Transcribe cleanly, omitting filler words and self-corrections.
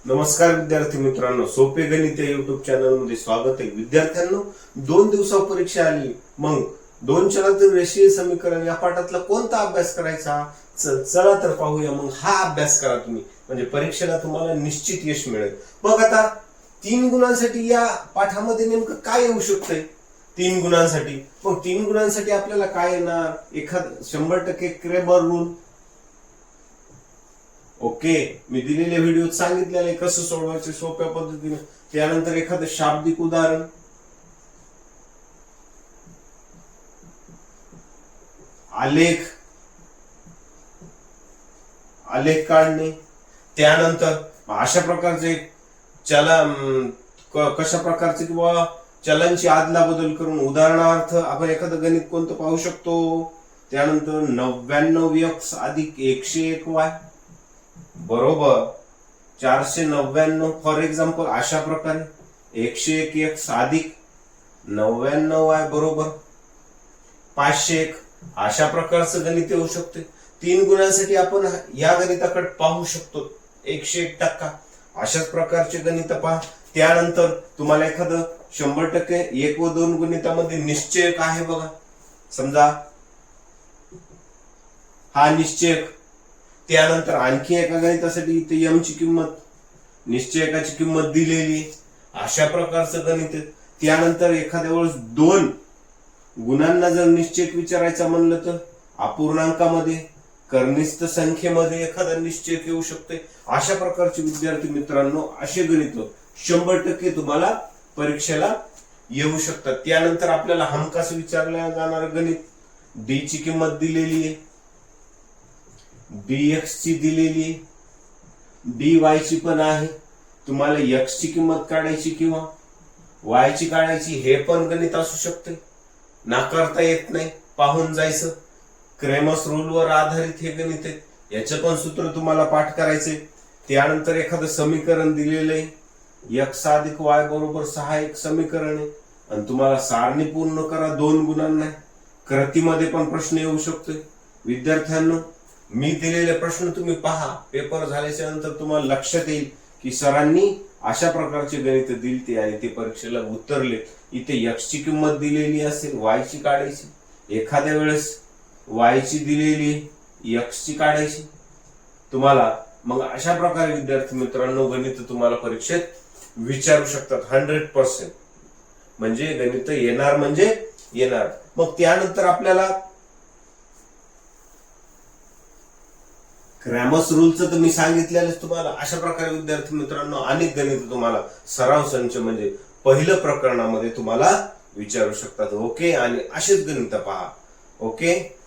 नमस्कार विद्यार्थी मित्रांनो, सोपे गणित या युट्यूब चॅनल मध्ये स्वागत आहे. विद्यार्थ्यांनो, 2 दिवसावर परीक्षा आली, मग दोन चलातील रेषीय समीकरण या पाठातला कोणता अभ्यास करायचा? चला तर पाहूया. मग हा अभ्यास करा तुम्ही, म्हणजे परीक्षेला तुम्हाला निश्चित यश मिळेल. बघ आता 3 गुणांसाठी या पाठामध्ये नेमकं काय येऊ शकतंय? 3 गुणांसाठी मग 3 गुणांसाठी आपल्याला काय येणार? 100% क्रेमर रूल. ओके, मी दिलेल्या व्हिडिओत सांगितलेलं आहे कसं सोडवायचं सोप्या पद्धतीने. त्यानंतर एखादं शाब्दिक उदाहरण, आलेख काढणे. त्यानंतर अशा प्रकारचे कशा प्रकारचे किंवा चलांची आदला बदल करून उदाहरणार्थ आपण एखादं गणित कोणतं पाहू शकतो. त्यानंतर 99x अधिक 101y बरोबर 499. फॉर एक्झाम्पल अशा प्रकारे 101x अधिक 99y बरोबर 501. अशा प्रकारचं गणित येऊ शकते. 3 गुणांसाठी आपण या गणिताकडे पाहू शकतो. 101%. अशाच प्रकारचे गणित पहा. त्यानंतर तुम्हाला एखादं 100% 1 व 2 गणितामध्ये निश्चयक आहे बघा. समजा हा निश्चयक. त्यानंतर आणखी एका गणितासाठी इथे m ची किंमत, निश्चयकाची किंमत दिलेली. अशा प्रकारचं गणित. त्यानंतर एखाद्या वेळेस 2 गुणांना जर निश्चयक विचारायचा म्हणलं तर अपूर्णांकामध्ये, कर्निष्ठ संख्येमध्ये एखादा निश्चयक येऊ शकते. अशा प्रकारचे विद्यार्थी मित्रांनो असे गणित 100% तुम्हाला परीक्षेला येऊ शकतात. त्यानंतर आपल्याला हमखास विचारल्या जाणार गणित, d ची किंमत दिलेली आहे, dx ची दिलेली आहे, dy ची पण आहे. तुम्हाला x ची किंमत काढायची किंवा y ची काढायची, हे पण गणित असू शकते. नाकारता येत नाही, पाहून जायचं. क्रेमर्स रूल वर आधारित हे गणित आहे. याचं पण सूत्र तुम्हाला पाठ करायचे. त्यानंतर एखादं समीकरण दिलेलं आहे, x अधिक y बरोबर 6 एक समीकरण आहे आणि तुम्हाला सारणी पूर्ण करा 2 गुणांना. कृतीमध्ये पण प्रश्न येऊ शकतो. विद्यार्थ्यांनो, मी दिलेले प्रश्न तुम्ही पहा. पेपर झाल्याच्या नंतर तुम्हाला लक्षात येईल की सरांनी अशा प्रकारचे गणित दिलते आणि ते परीक्षेला उतरले. इथे x ची किंमत दिलेली असेल, y ची काढायची. एखाद्या वेळेस y ची दिलेली, x ची काढायची तुम्हाला. मग अशा प्रकारे विद्यार्थी मित्रांनो गणित तुम्हाला परीक्षेत विचारू शकतात. 100% म्हणजे गणित येणार म्हणजे येणार. मग त्यानंतर आपल्याला क्रॅमर्स रूलचं तर मी सांगितलेलंच तुम्हाला. अशा प्रकारे विद्यार्थी मित्रांनो अनेक गणित तुम्हाला सराव संच म्हणजे पहिलं प्रकरणामध्ये तुम्हाला विचारू शकतात. ओके, आणि असेच गणित पहा. ओके.